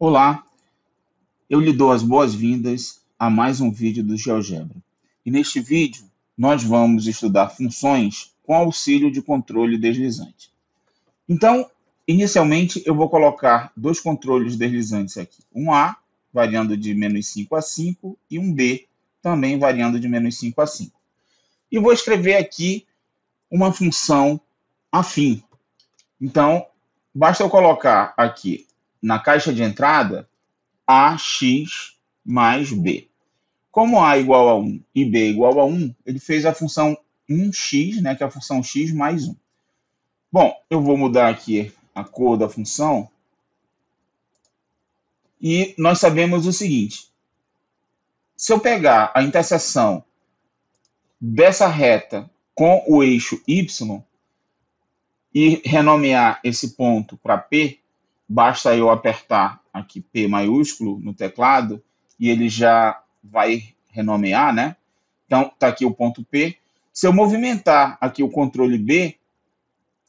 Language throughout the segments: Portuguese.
Olá, eu lhe dou as boas-vindas a mais um vídeo do GeoGebra. E neste vídeo, nós vamos estudar funções com auxílio de controle deslizante. Então, inicialmente, eu vou colocar dois controles deslizantes aqui. Um A, variando de -5 a 5, e um B, também variando de -5 a 5. E vou escrever aqui uma função afim. Então, basta eu colocar aqui na caixa de entrada ax mais b. Como a igual a 1 e b igual a 1, ele fez a função 1x, né, que é a função x mais 1. Bom, eu vou mudar aqui a cor da função. E nós sabemos o seguinte. Se eu pegar a interseção dessa reta com o eixo y e renomear esse ponto para P, basta eu apertar aqui P maiúsculo no teclado e ele já vai renomear, né? Então, está aqui o ponto P. Se eu movimentar aqui o controle B,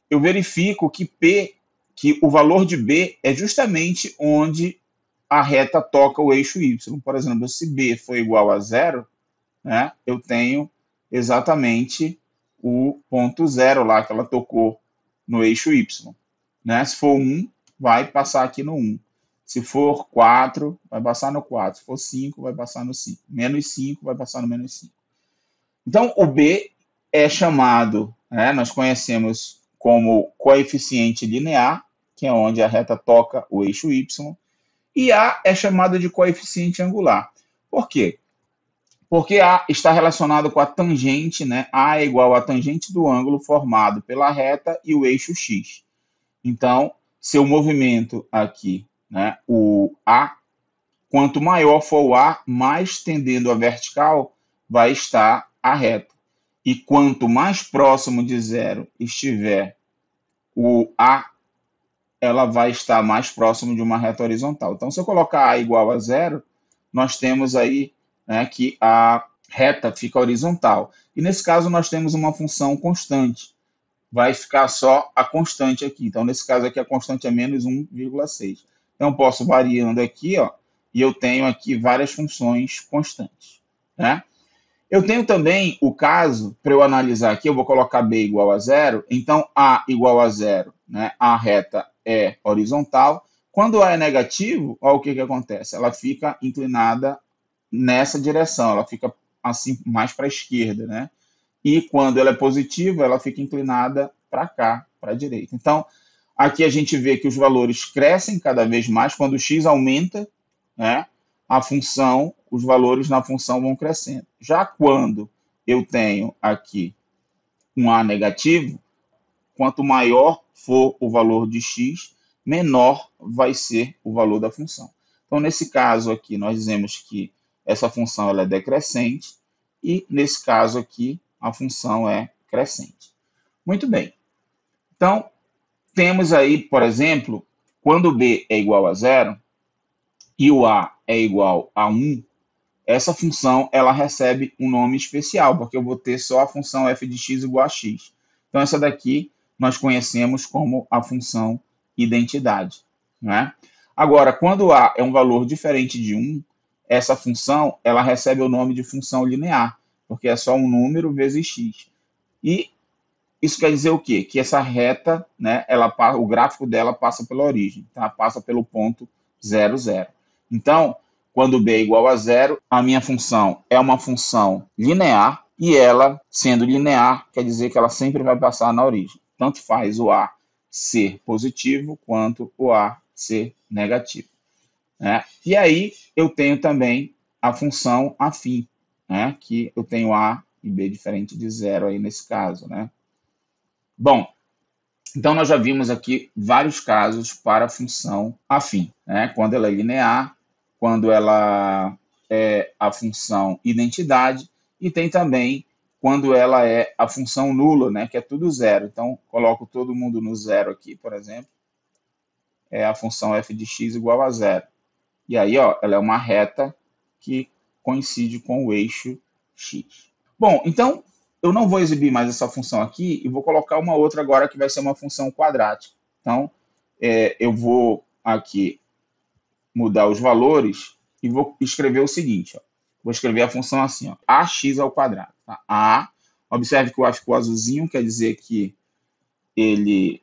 eu verifico que o valor de B é justamente onde a reta toca o eixo Y. Por exemplo, se B for igual a 0, né, eu tenho exatamente o ponto 0 lá que ela tocou no eixo Y. Né? Se for 1, vai passar aqui no 1. Se for 4, vai passar no 4. Se for 5, vai passar no 5. -5 vai passar no -5. Então, o B é chamado, né, nós conhecemos como coeficiente linear, que é onde a reta toca o eixo Y, e A é chamado de coeficiente angular. Por quê? Porque A está relacionado com a tangente, né? A é igual à tangente do ângulo formado pela reta e o eixo X. Então, se eu movimento aqui, né, o A, quanto maior for o A, mais tendendo a vertical vai estar a reta. E quanto mais próximo de zero estiver o A, ela vai estar mais próximo de uma reta horizontal. Então, se eu colocar A igual a zero, nós temos aí, né, que a reta fica horizontal. E nesse caso, nós temos uma função constante. Vai ficar só a constante aqui. Então, nesse caso aqui, a constante é menos 1,6. Então, eu posso variando aqui, ó, e eu tenho aqui várias funções constantes. Né? Eu tenho também o caso, para eu analisar aqui, eu vou colocar B igual a 0. Então, A igual a 0, né? A reta é horizontal. Quando A é negativo, olha o que acontece. Ela fica inclinada nessa direção. Ela fica assim mais para a esquerda, né? E quando ela é positiva, ela fica inclinada para cá, para a direita. Então, aqui a gente vê que os valores crescem cada vez mais. Quando o x aumenta, né, a função, os valores na função vão crescendo. Já quando eu tenho aqui um A negativo, quanto maior for o valor de x, menor vai ser o valor da função. Então, nesse caso aqui, nós dizemos que essa função ela é decrescente e, nesse caso aqui, a função é crescente. Muito bem. Então, temos aí, por exemplo, quando B é igual a 0 e o A é igual a 1, essa função ela recebe um nome especial, porque eu vou ter só a função f de x igual a x. Então, essa daqui nós conhecemos como a função identidade. Né? Agora, quando A é um valor diferente de 1, essa função ela recebe o nome de função linear, porque é só um número vezes x. E isso quer dizer o quê? Que essa reta, né, o gráfico dela passa pela origem, tá? Passa pelo ponto 0, 0. Então, quando b é igual a 0, a minha função é uma função linear, e ela, sendo linear, quer dizer que ela sempre vai passar na origem. Tanto faz o A ser positivo, quanto o A ser negativo. Né? E aí, eu tenho também a função afim, né? Que eu tenho A e B diferente de 0 aí nesse caso, né? Bom, então nós já vimos aqui vários casos para a função afim, né? Quando ela é linear, quando ela é a função identidade, e tem também quando ela é a função nula, né? Que é tudo zero. Então, coloco todo mundo no zero aqui, por exemplo. É a função f de x igual a 0. E aí, ó, ela é uma reta que coincide com o eixo x. Bom, então, eu não vou exibir mais essa função aqui e vou colocar uma outra agora que vai ser uma função quadrática. Então, eu vou aqui mudar os valores e vou escrever o seguinte, ó. Vou escrever a função assim, ó, ax ao quadrado. Tá? Observe que o A ficou azulzinho, quer dizer que ele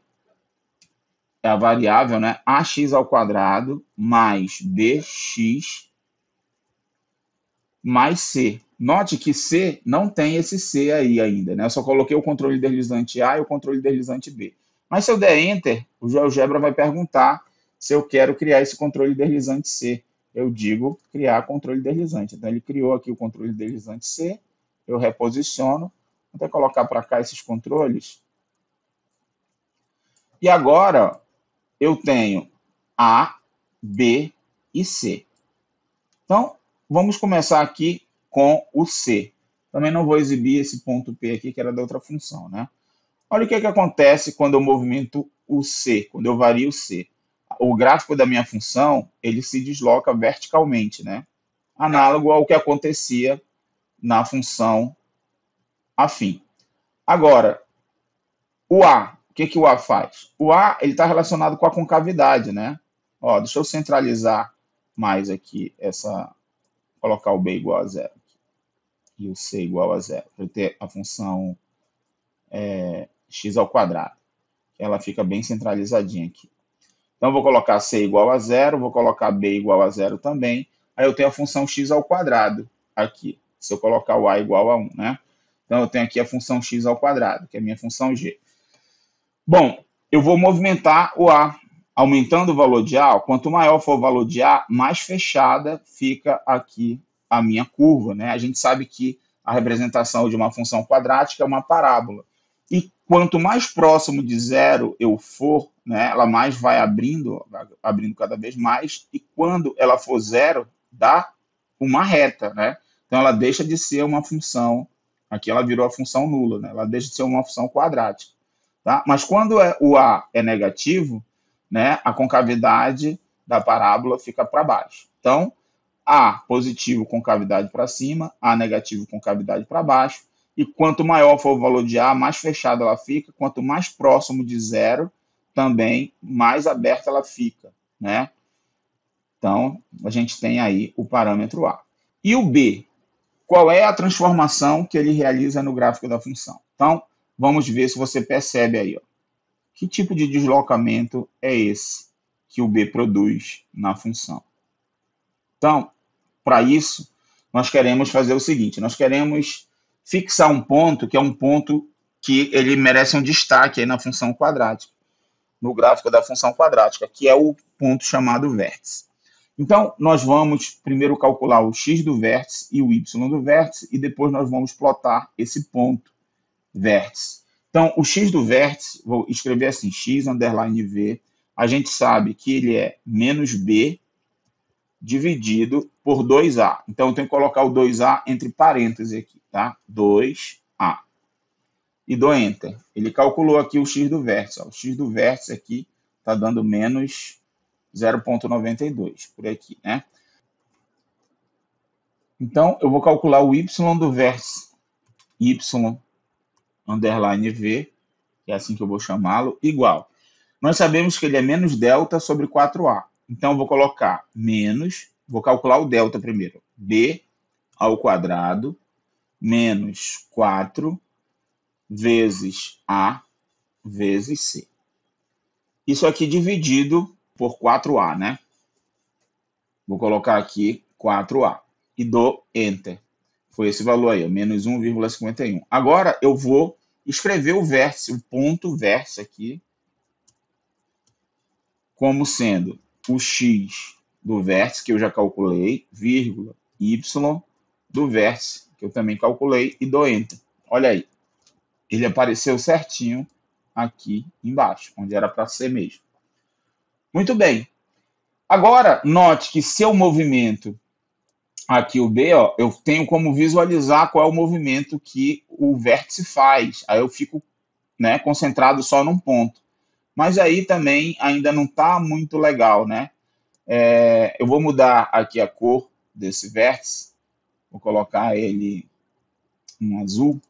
é a variável, né? Ax ao quadrado mais bx mais c. Note que c não tem esse c aí ainda, né? Eu só coloquei o controle deslizante A e o controle deslizante B. Mas se eu der Enter, o GeoGebra vai perguntar se eu quero criar esse controle deslizante C. Eu digo criar controle deslizante. Então ele criou aqui o controle deslizante C, eu reposiciono, vou até colocar para cá esses controles. E agora eu tenho A, B e C. Então, vamos começar aqui com o C. Também não vou exibir esse ponto P aqui, que era da outra função, né? Olha o que acontece quando eu movimento o C, quando eu vario o C. O gráfico da minha função, ele se desloca verticalmente, né? Análogo ao que acontecia na função afim. Agora, o A, o que o A faz? O A, ele está relacionado com a concavidade, né? Ó, deixa eu centralizar mais aqui colocar o B igual a zero e o C igual a zero, para eu ter a função x ao quadrado. Ela fica bem centralizadinha aqui. Então, eu vou colocar C igual a zero, vou colocar B igual a zero também. Aí eu tenho a função x ao quadrado aqui, se eu colocar o A igual a 1, né? Então, eu tenho aqui a função x ao quadrado, que é a minha função g. Bom, eu vou movimentar o A, aumentando o valor de A. Quanto maior for o valor de A, mais fechada fica aqui a minha curva, né? A gente sabe que a representação de uma função quadrática é uma parábola. E quanto mais próximo de zero eu for, né, ela mais vai abrindo cada vez mais, e quando ela for zero, dá uma reta, né? Então ela deixa de ser uma função, aqui ela virou a função nula, né? Ela deixa de ser uma função quadrática. Tá? Mas quando o A é negativo, né, a concavidade da parábola fica para baixo. Então, A positivo, concavidade para cima, A negativo, concavidade para baixo. E quanto maior for o valor de A, mais fechada ela fica. Quanto mais próximo de zero, também mais aberta ela fica, né? Então, a gente tem aí o parâmetro A. E o B? Qual é a transformação que ele realiza no gráfico da função? Então, vamos ver se você percebe aí. Ó. Que tipo de deslocamento é esse que o B produz na função? Então, para isso, nós queremos fazer o seguinte, nós queremos fixar um ponto que é um ponto que ele merece um destaque aí na função quadrática, no gráfico da função quadrática, que é o ponto chamado vértice. Então, nós vamos primeiro calcular o x do vértice e o y do vértice, e depois nós vamos plotar esse ponto vértice. Então, o x do vértice, vou escrever assim, x underline v, a gente sabe que ele é menos b dividido por 2a. Então, eu tenho que colocar o 2a entre parênteses aqui, tá? 2a. E dou Enter. Ele calculou aqui o x do vértice. Ó. O x do vértice aqui está dando menos 0,92, por aqui, né? Então, eu vou calcular o y do vértice, y underline v, que é assim que eu vou chamá-lo, igual. Nós sabemos que ele é menos delta sobre 4a. Então, eu vou colocar menos, vou calcular o delta primeiro, b ao quadrado menos 4 vezes a vezes c. Isso aqui dividido por 4a, né? Vou colocar aqui 4a e dou Enter. Foi esse valor aí, menos 1,51. Agora eu vou escrever o vértice, o ponto vértice aqui, como sendo o x do vértice, que eu já calculei, vírgula, y do vértice, que eu também calculei, e dou Enter. Olha aí, ele apareceu certinho aqui embaixo, onde era para ser mesmo. Muito bem. Agora, note que se eu movimento aqui o B, ó, eu tenho como visualizar qual é o movimento que o vértice faz. Aí eu fico, né, concentrado só num ponto. Mas aí também ainda não está muito legal, né? Eu vou mudar aqui a cor desse vértice. Vou colocar ele em azul.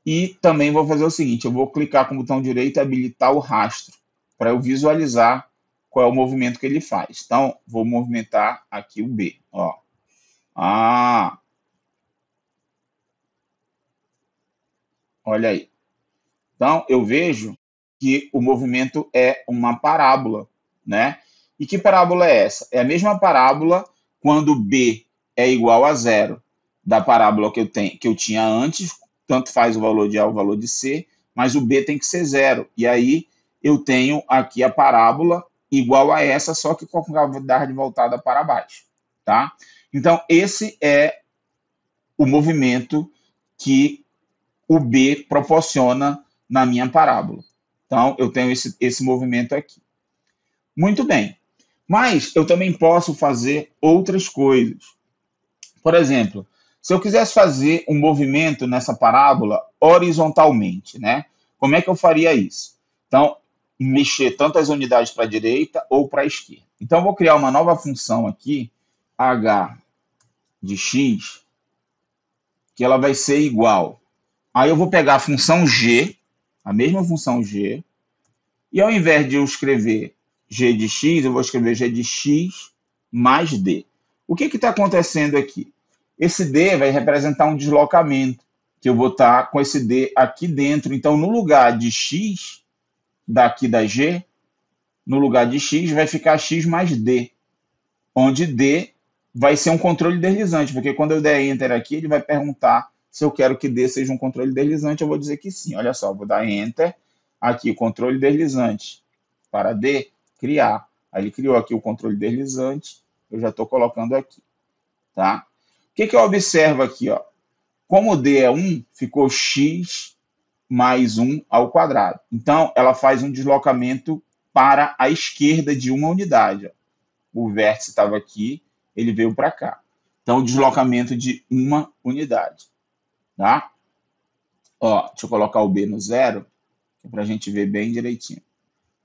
E também vou fazer o seguinte, eu vou clicar com o botão direito e habilitar o rastro, para eu visualizar qual é o movimento que ele faz. Então, vou movimentar aqui o B. Ó. Ah, olha aí. Então, eu vejo que o movimento é uma parábola, né? E que parábola é essa? É a mesma parábola quando B é igual a zero da parábola que eu tinha antes, tanto faz o valor de A ou o valor de C, mas o B tem que ser zero. E aí eu tenho aqui a parábola igual a essa, só que com a gravidade voltada para baixo, tá? Então, esse é o movimento que o B proporciona na minha parábola. Então, eu tenho esse movimento aqui. Muito bem. Mas eu também posso fazer outras coisas. Por exemplo, se eu quisesse fazer um movimento nessa parábola horizontalmente, né? Como é que eu faria isso? Então, mexer tanto as unidades para a direita ou para a esquerda. Então, eu vou criar uma nova função aqui, h de x, que ela vai ser igual. Aí eu vou pegar a função g, a mesma função g, e ao invés de eu escrever g de x, eu vou escrever g de x mais d. O que está acontecendo aqui? Esse d vai representar um deslocamento, que eu vou estar com esse d aqui dentro. Então, no lugar de x, daqui da g, no lugar de x vai ficar x mais d, onde d vai ser um controle deslizante, porque quando eu der enter aqui, ele vai perguntar se eu quero que D seja um controle deslizante, eu vou dizer que sim. Olha só, vou dar enter, aqui o controle deslizante para D, criar. Aí ele criou aqui o controle deslizante, eu já estou colocando aqui. Tá? O que eu observo aqui? Ó? Como D é 1, ficou x mais 1 ao quadrado. Então, ela faz um deslocamento para a esquerda de uma unidade. Ó. O vértice estava aqui, ele veio para cá. Então, o deslocamento de uma unidade. Tá? Ó, deixa eu colocar o B no zero, para a gente ver bem direitinho.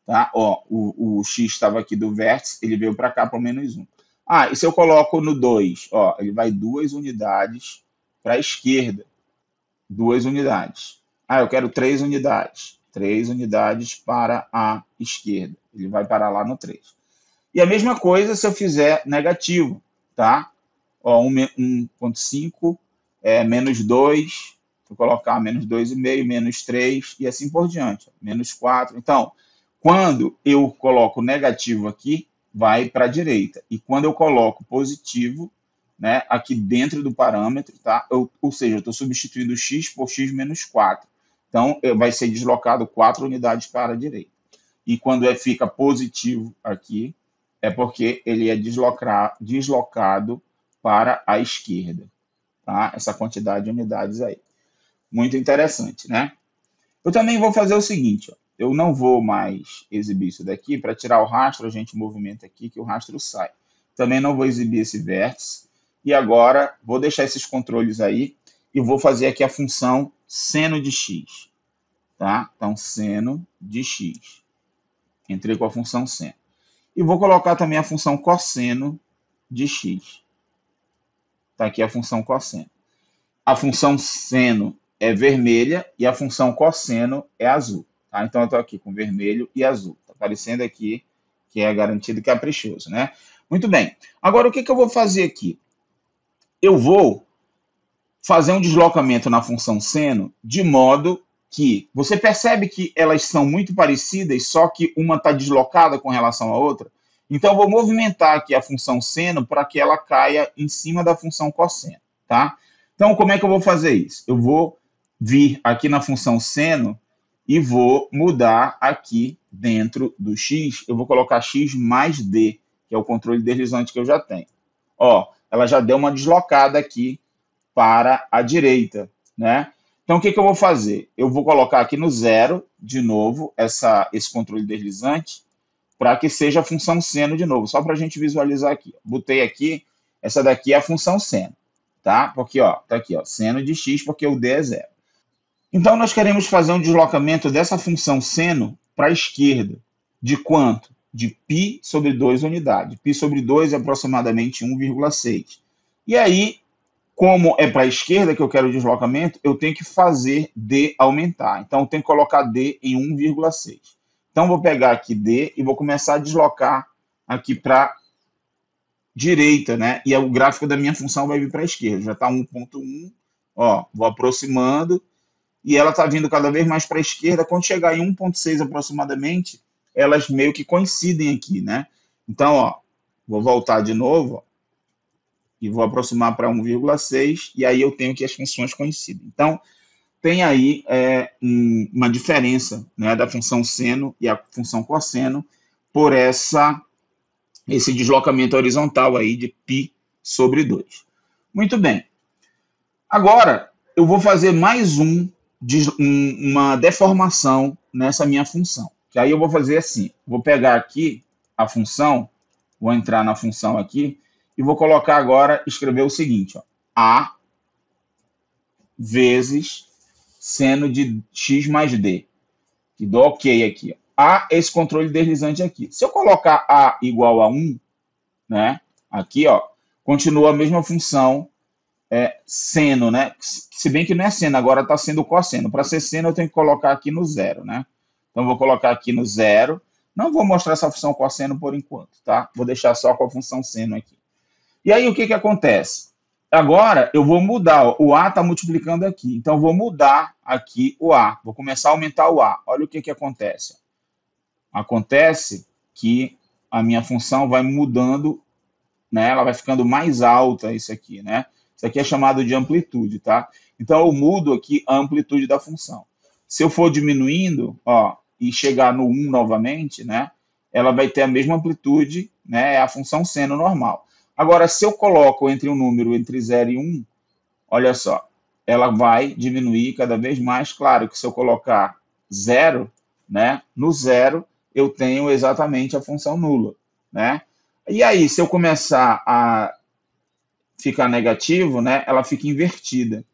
Tá? Ó, o X estava aqui do vértice, ele veio para cá para o menos 1. Ah, e se eu coloco no 2? Ó, ele vai 2 unidades para a esquerda. 2 unidades. Ah, eu quero 3 unidades. 3 unidades para a esquerda. Ele vai parar lá no 3. E a mesma coisa se eu fizer negativo, tá? Ó, 1.5, menos 2, vou colocar menos 2,5, menos 3 e assim por diante. Menos 4. Então, quando eu coloco negativo aqui, vai para a direita. E quando eu coloco positivo, né, aqui dentro do parâmetro, tá? Ou seja, eu estou substituindo x por x menos 4. Então, vai ser deslocado 4 unidades para a direita. E quando fica positivo aqui, é porque ele é deslocado para a esquerda. Tá? Essa quantidade de unidades aí. Muito interessante, né? Eu também vou fazer o seguinte, ó. Eu não vou mais exibir isso daqui. Para tirar o rastro, a gente movimenta aqui que o rastro sai. Também não vou exibir esse vértice. E agora, vou deixar esses controles aí e vou fazer aqui a função seno de x. Tá? Então, seno de x. Entrei com a função seno. E vou colocar também a função cosseno de x. Está aqui a função cosseno. A função seno é vermelha e a função cosseno é azul. Tá? Então, eu estou aqui com vermelho e azul. Está aparecendo aqui que é garantido e caprichoso. Né? Muito bem. Agora, o que eu vou fazer aqui? Eu vou fazer um deslocamento na função seno de modo que você percebe que elas são muito parecidas, só que uma está deslocada com relação à outra. Então, eu vou movimentar aqui a função seno para que ela caia em cima da função cosseno. Tá? Então, como é que eu vou fazer isso? Eu vou vir aqui na função seno e vou mudar aqui dentro do x. Eu vou colocar x mais d, que é o controle deslizante que eu já tenho. Ó, ela já deu uma deslocada aqui para a direita, né? Então, o que eu vou fazer? Eu vou colocar aqui no zero, de novo, esse controle deslizante, para que seja a função seno de novo, só para a gente visualizar aqui. Botei aqui, essa daqui é a função seno, tá? Porque, ó, tá aqui, ó, seno de x, porque o d é zero. Então, nós queremos fazer um deslocamento dessa função seno para a esquerda. De quanto? De π sobre 2 unidades. Π sobre 2 é aproximadamente 1,6. E aí, como é para a esquerda que eu quero o deslocamento, eu tenho que fazer D aumentar. Então, eu tenho que colocar D em 1,6. Então, vou pegar aqui D e vou começar a deslocar aqui para direita, né? E o gráfico da minha função vai vir para a esquerda. Já está 1.1, ó, vou aproximando e ela está vindo cada vez mais para a esquerda. Quando chegar em 1.6 aproximadamente, elas meio que coincidem aqui, né? Então, ó, vou voltar de novo, ó, e vou aproximar para 1,6 e aí eu tenho que as funções coincidem. Então, tem aí uma diferença, né, da função seno e a função cosseno por esse deslocamento horizontal aí de π sobre 2. Muito bem. Agora, eu vou fazer mais uma deformação nessa minha função. Que aí eu vou fazer assim, vou pegar aqui a função, vou entrar na função aqui, e vou colocar agora, escrever o seguinte, ó, A vezes seno de x mais d, que dou ok aqui. Ó. A esse controle deslizante aqui. Se eu colocar A igual a 1, né, aqui, ó, continua a mesma função seno, né? Se bem que não é seno, agora está sendo cosseno. Para ser seno, eu tenho que colocar aqui no zero, né? Então, vou colocar aqui no zero. Não vou mostrar essa função cosseno por enquanto, tá? Vou deixar só com a função seno aqui. E aí, o que acontece? Agora, eu vou mudar. O A está multiplicando aqui. Então, eu vou mudar aqui o A. Vou começar a aumentar o A. Olha o que acontece. Acontece que a minha função vai mudando, né? Ela vai ficando mais alta, isso aqui, né? Isso aqui é chamado de amplitude, tá? Então, eu mudo aqui a amplitude da função. Se eu for diminuindo, ó, e chegar no 1 novamente, né? Ela vai ter a mesma amplitude, né? É a função seno normal. Agora, se eu coloco entre um número entre 0 e 1, olha só, ela vai diminuir cada vez mais. Claro que se eu colocar 0, né? No 0, eu tenho exatamente a função nula, né? E aí, se eu começar a ficar negativo, né, ela fica invertida,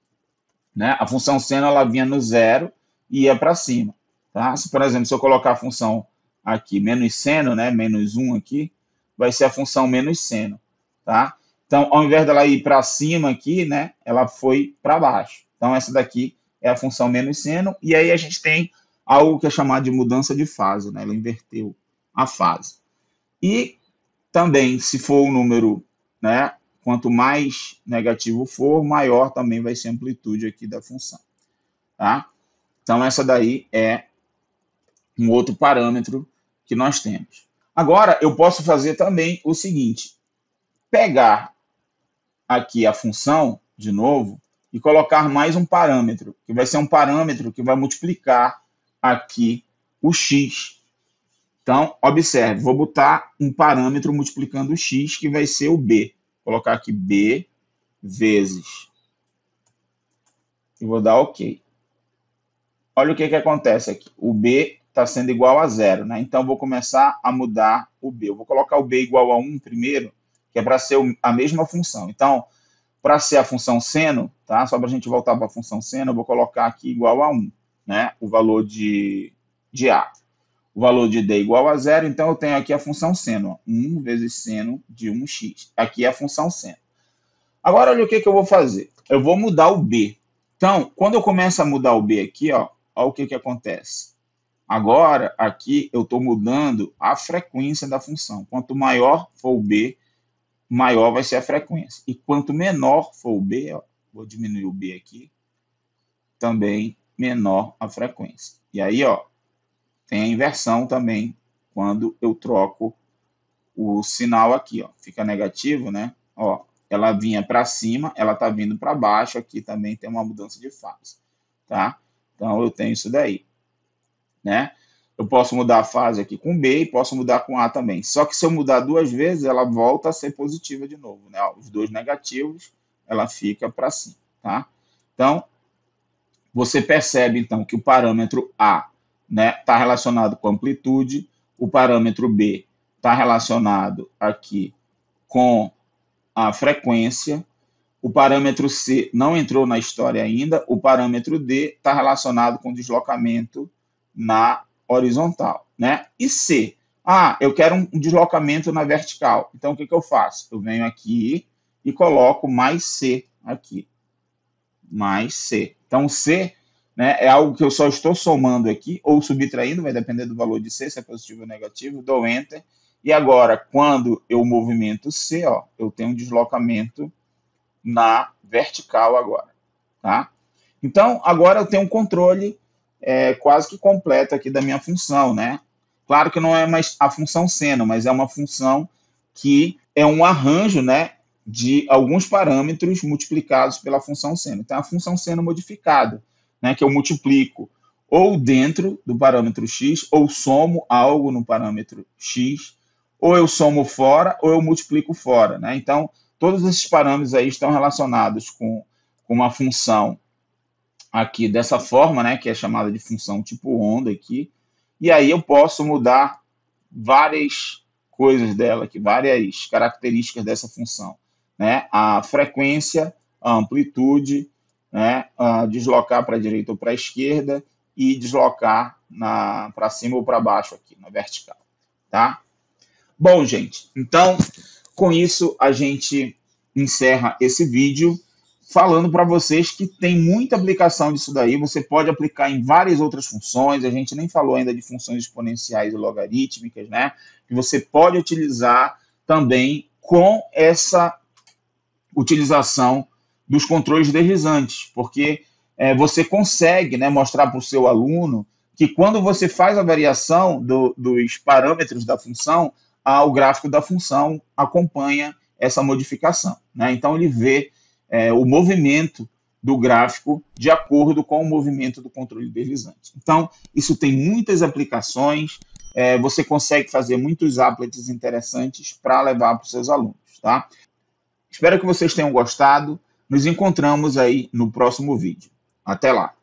né? A função seno ela vinha no zero e ia para cima, tá? Se, por exemplo, se eu colocar a função aqui menos seno, né, menos 1 aqui, vai ser a função menos seno, tá? Então, ao invés dela ir para cima aqui, né, ela foi para baixo. Então, essa daqui é a função menos seno e aí a gente tem algo que é chamado de mudança de fase, né? Ela inverteu a fase. E também, se for um número, né, quanto mais negativo for, maior também vai ser a amplitude aqui da função, tá? Então, essa daí é um outro parâmetro que nós temos. Agora, eu posso fazer também o seguinte, pegar aqui a função, de novo, e colocar mais um parâmetro, que vai ser um parâmetro que vai multiplicar aqui o x. Então, observe, vou botar um parâmetro multiplicando o x, que vai ser o b. Vou colocar aqui b vezes. E vou dar OK. Olha o que acontece aqui. O b está sendo igual a 0, né? Então, vou começar a mudar o b. Eu vou colocar o b igual a 1 primeiro, que é para ser a mesma função. Então, para ser a função seno, tá? Só para a gente voltar para a função seno, eu vou colocar aqui igual a 1, né? O valor de A. O valor de D igual a 0, então eu tenho aqui a função seno, ó, 1 vezes seno de 1x. Aqui é a função seno. Agora, olha o que eu vou fazer. Eu vou mudar o B. Então, quando eu começo a mudar o B aqui, ó, olha o que acontece. Agora, aqui, eu estou mudando a frequência da função. Quanto maior for o B, maior vai ser a frequência. E quanto menor for o B, ó, vou diminuir o B aqui, também menor a frequência. E aí, ó, tem a inversão também quando eu troco o sinal aqui, ó. Fica negativo, né? Ó, ela vinha para cima, ela está vindo para baixo, aqui também tem uma mudança de fase, tá? Então, eu tenho isso daí, né? Eu posso mudar a fase aqui com B e posso mudar com A também. Só que se eu mudar duas vezes, ela volta a ser positiva de novo, né? Ó, os dois negativos, ela fica para cima, tá? Então, você percebe, então, que o parâmetro A está relacionado com amplitude, o parâmetro B está relacionado aqui com a frequência, o parâmetro C não entrou na história ainda, o parâmetro D está relacionado com deslocamento na horizontal, né? E C? Ah, eu quero um deslocamento na vertical. Então, o que eu faço? Eu venho aqui e coloco mais C aqui. Mais C. Então, C né? É algo que eu só estou somando aqui, ou subtraindo, vai depender do valor de C, se é positivo ou negativo, dou Enter. E agora, quando eu movimento C, ó, eu tenho um deslocamento na vertical agora, tá? Então, agora eu tenho um controle quase que completo aqui da minha função, né? Claro que não é mais a função seno, mas é uma função que é um arranjo, né, de alguns parâmetros multiplicados pela função seno. Então, a função seno modificada, né, que eu multiplico ou dentro do parâmetro x, ou somo algo no parâmetro x, ou eu somo fora, ou eu multiplico fora, né? Então, todos esses parâmetros aí estão relacionados com uma função aqui dessa forma, né, que é chamada de função tipo onda aqui, e aí eu posso mudar várias coisas dela aqui, várias características dessa função, né, a frequência, a amplitude, né, a deslocar para a direita ou para a esquerda e deslocar para cima ou para baixo aqui, na vertical, tá? Bom, gente, então, com isso a gente encerra esse vídeo falando para vocês que tem muita aplicação disso daí, você pode aplicar em várias outras funções, a gente nem falou ainda de funções exponenciais e logarítmicas, né? Que você pode utilizar também com essa utilização dos controles deslizantes, porque você consegue, né, mostrar para o seu aluno que quando você faz a variação dos parâmetros da função, o gráfico da função acompanha essa modificação, né? Então ele vê o movimento do gráfico de acordo com o movimento do controle deslizante. Então, isso tem muitas aplicações, você consegue fazer muitos applets interessantes para levar para os seus alunos, tá? Espero que vocês tenham gostado. Nos encontramos aí no próximo vídeo. Até lá!